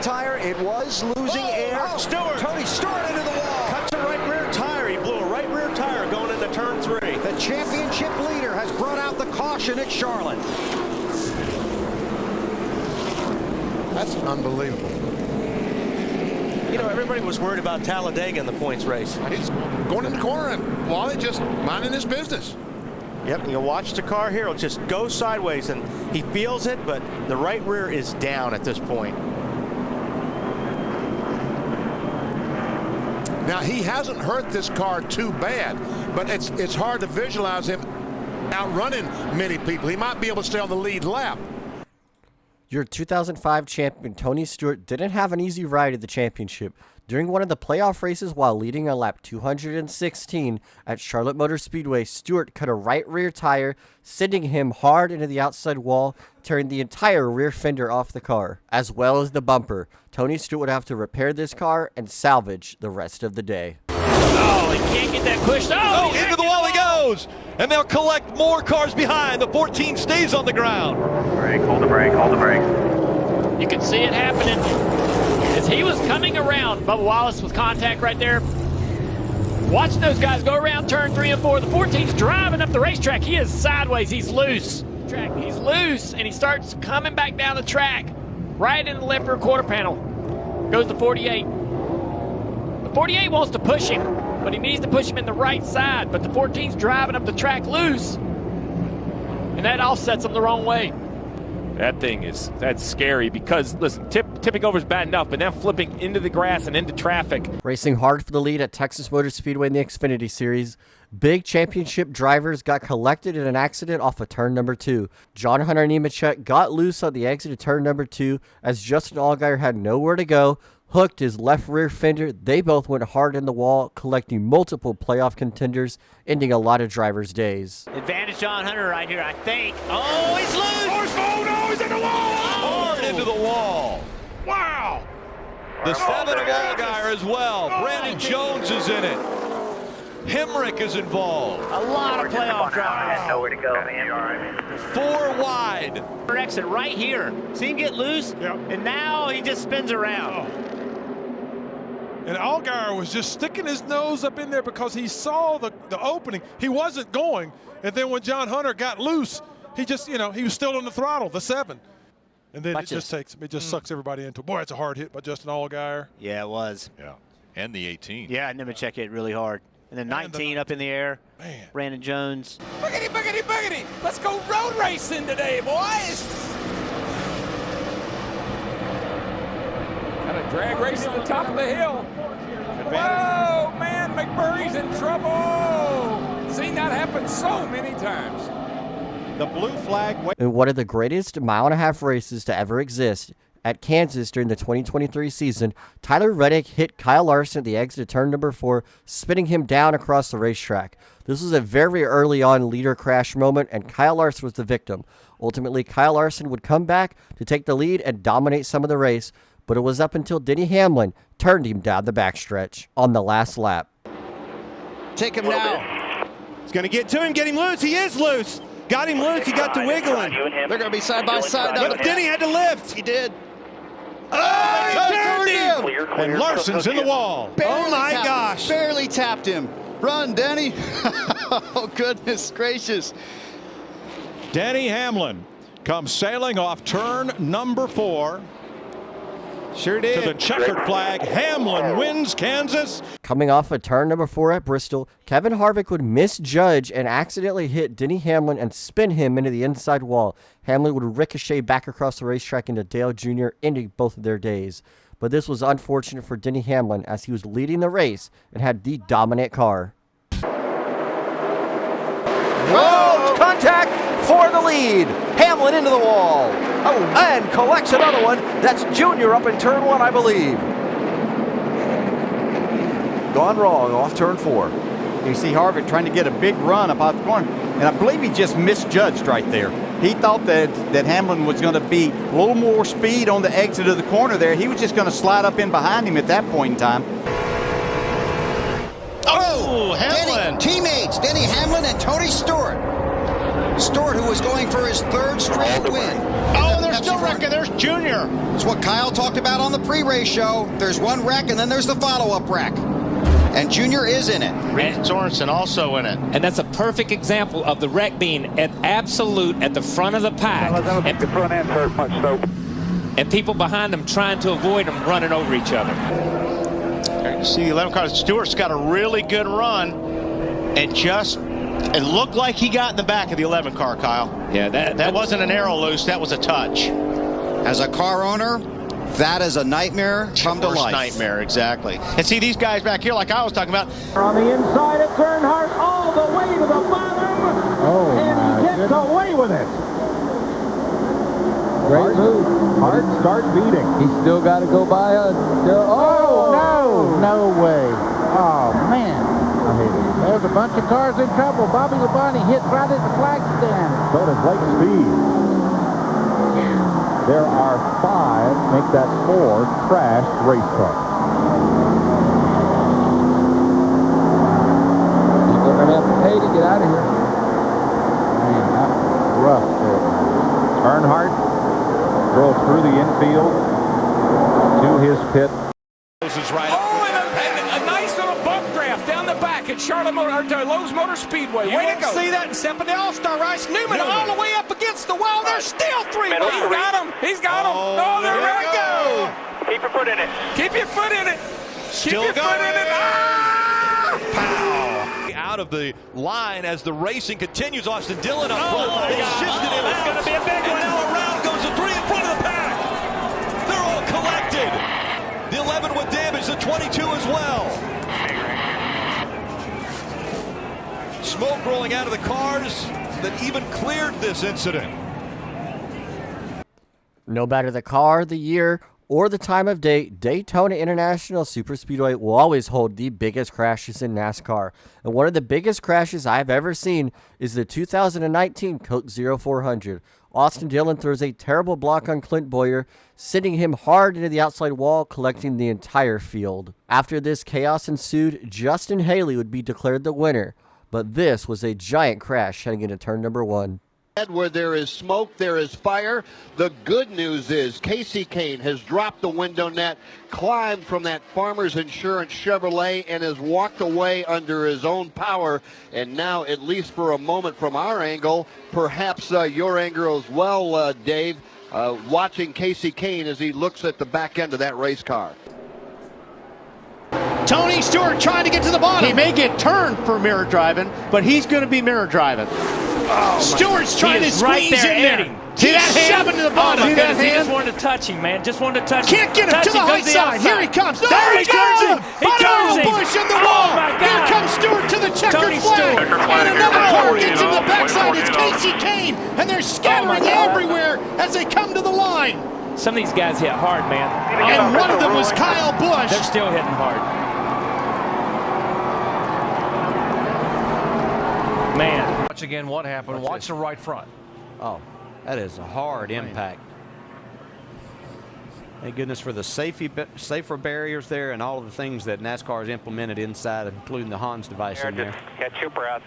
tire. It was losing air. Stewart. Tony Stewart into the wall. Cuts a right rear tire. He blew a right rear tire going into turn 3. The championship leader has brought out the caution at Charlotte. That's unbelievable. You know, everybody was worried about Talladega in the points race. He's going in the corner and Wally just minding his business. Yep, you watch the car here. It'll just go sideways, and he feels it, but the right rear is down at this point. Now, he hasn't hurt this car too bad, but it's hard to visualize him outrunning many people. He might be able to stay on the lead lap. Your 2005 champion Tony Stewart didn't have an easy ride at the championship. During one of the playoff races while leading on lap 216 at Charlotte Motor Speedway, Stewart cut a right rear tire, sending him hard into the outside wall, tearing the entire rear fender off the car, as well as the bumper. Tony Stewart would have to repair this car and salvage the rest of the day. Oh, he can't get that pushed. Oh, into the wall he goes. And they'll collect more cars behind. The 14 stays on the ground. Brake, hold the brake, hold the brake. You can see it happening as he was coming around. Bubba Wallace with contact right there. Watching those guys go around turn 3 and 4. The 14's driving up the racetrack. He is sideways. He's loose. He's loose, and he starts coming back down the track. Right in the left rear quarter panel. Goes to 48. The 48 wants to push him, but he needs to push him in the right side. But the 14's driving up the track loose, and that offsets him the wrong way. That's scary because, listen, tipping over is bad enough, but now flipping into the grass and into traffic. Racing hard for the lead at Texas Motor Speedway in the Xfinity Series, big championship drivers got collected in an accident off of turn number 2. John Hunter Nemechek got loose on the exit of turn number 2 as Justin Allgaier had nowhere to go, hooked his left rear fender. They both went hard in the wall, collecting multiple playoff contenders, ending a lot of drivers' days. Advantage John Hunter right here, I think. Oh, he's loose! Oh, no, he's in the wall! Hard into the wall. Wow! The 7 of Allgaier as well. Brandon Jones is in it. Hemrick is involved. A lot of playoff drivers. Nowhere to go, man. 4 wide. Exit right here. See him get loose, and now he just spins around. And Allgaier was just sticking his nose up in there because he saw the opening. He wasn't going. And then when John Hunter got loose, he just, he was still on the throttle, the 7. And then it just sucks everybody into it. Boy, it's a hard hit by Justin Allgaier. Yeah, it was. Yeah, and the 18. Yeah, Nemechek hit really hard. And then 19 up in the air. Man. Brandon Jones. Boogity, boogity, boogity. Let's go road racing today, boys. Got a drag race at the top of the hill. Whoa, man, McMurray's in trouble. Seen that happen so many times. The blue flag. In one of the greatest mile-and-a-half races to ever exist, at Kansas during the 2023 season, Tyler Reddick hit Kyle Larson at the exit of turn number 4, spinning him down across the racetrack. This was a very early on leader crash moment, and Kyle Larson was the victim. Ultimately, Kyle Larson would come back to take the lead and dominate some of the race, but it was up until Denny Hamlin turned him down the backstretch on the last lap. Take him now. He's going to get to him, get him loose. He is loose. Got him loose. He got to wiggling. They're going to be side by side. But Denny had to lift. He did. Oh, he turned him. And Larson's in the wall. Oh, my gosh. Barely tapped him. Run, Denny. Oh, goodness gracious. Denny Hamlin comes sailing off turn number 4. Sure To did. the checkered flag. Hamlin wins Kansas. Coming off of turn number 4 at Bristol, Kevin Harvick would misjudge and accidentally hit Denny Hamlin and spin him into the inside wall. Hamlin would ricochet back across the racetrack into Dale Jr., ending both of their days. But this was unfortunate for Denny Hamlin as he was leading the race and had the dominant car. Whoa! Contact for the lead. Hamlin into the wall. Oh, and collects another one. That's Junior up in turn 1, I believe. Gone wrong off turn 4. You see Harvick trying to get a big run up out the corner, and I believe he just misjudged right there. He thought that Hamlin was going to be a little more speed on the exit of the corner there. He was just going to slide up in behind him at that point in time. Oh, Hamlin. Teammates, Denny Hamlin and Tony Stewart. Stewart, who was going for his 3rd straight win. Oh, they're still wrecking. There's Junior. It's what Kyle talked about on the pre-race show. There's one wreck, and then there's the follow-up wreck. And Junior is in it. Reed Sorensen also in it. And that's a perfect example of the wreck being at the front of the pack. And the front end hurt much, so. And people behind them trying to avoid them running over each other. You see the 11 cars. Stewart's got a really good run, and it looked like he got in the back of the 11 car, Kyle. Yeah, that wasn't an arrow loose. That was a touch. As a car owner, that is a nightmare come to life. Nightmare, exactly. And see these guys back here, like I was talking about. On the inside of Earnhardt, all the way to the bottom, and he gets away with it. Great move. Hart start beating. He's still got to go by a. No way. Oh man. I hate it. There's a bunch of cars in trouble. Bobby Labonte hit right at the flag stand. So does Lake Speed. There are 5, make that 4 crashed race cars. People are going to have to pay to get out of here. Man, that was rough there. Earnhardt drove through the infield to his pit. And a nice little bump draft down the back at Lowe's Motor Speedway. Way to go. See that in Semper, the All-Star race. Newman all the way up against the wall. There's still 3 more. He's got him. He's got him. Oh, there we go. Keep your foot in it. Keep your foot in it. Still Keep your foot in it. Ah! Pow! Out of the line as the racing continues. Austin Dillon up front. Oh, They shifted him it's out. going to be a big And one. now around goes the 3 in front of the pack. They're all collected. The 11 with damage, the 22 as well. Smoke rolling out of the cars that even cleared this incident. No matter the car, the year, or the time of day, Daytona International Superspeedway will always hold the biggest crashes in NASCAR. And one of the biggest crashes I've ever seen is the 2019 Coke 0400. Austin Dillon throws a terrible block on Clint Boyer, sending him hard into the outside wall, collecting the entire field. After this chaos ensued, Justin Haley would be declared the winner. But this was a giant crash heading into turn number 1. Where there is smoke, there is fire. The good news is Casey Kane has dropped the window net, climbed from that Farmers Insurance Chevrolet, and has walked away under his own power. And now, at least for a moment from our angle, perhaps your angle as well, Dave, watching Casey Kane as he looks at the back end of that race car. Tony Stewart trying to get to the bottom. He may get turned for mirror driving, but he's going to be mirror driving. Stewart's trying to squeeze in there. See that hand? Shoving to the bottom. See that hand? He just wanted to touch him, man. Just wanted to touch him. Can't get him to the high side. Here he comes. There he turns him. He Bush in the wall. Here comes Stewart to the checkered flag. And another car gets him the backside. It's Casey Kane. And they're scattering everywhere as they come to the line. Some of these guys hit hard, man. And one of them was Kyle Busch. They're still hitting hard. Man. Watch again what happened. Watch the right front. Oh, that is a hard impact. Thank goodness for the safer barriers there and all of the things that NASCAR has implemented inside, including the Hans device in there. Catch your breath.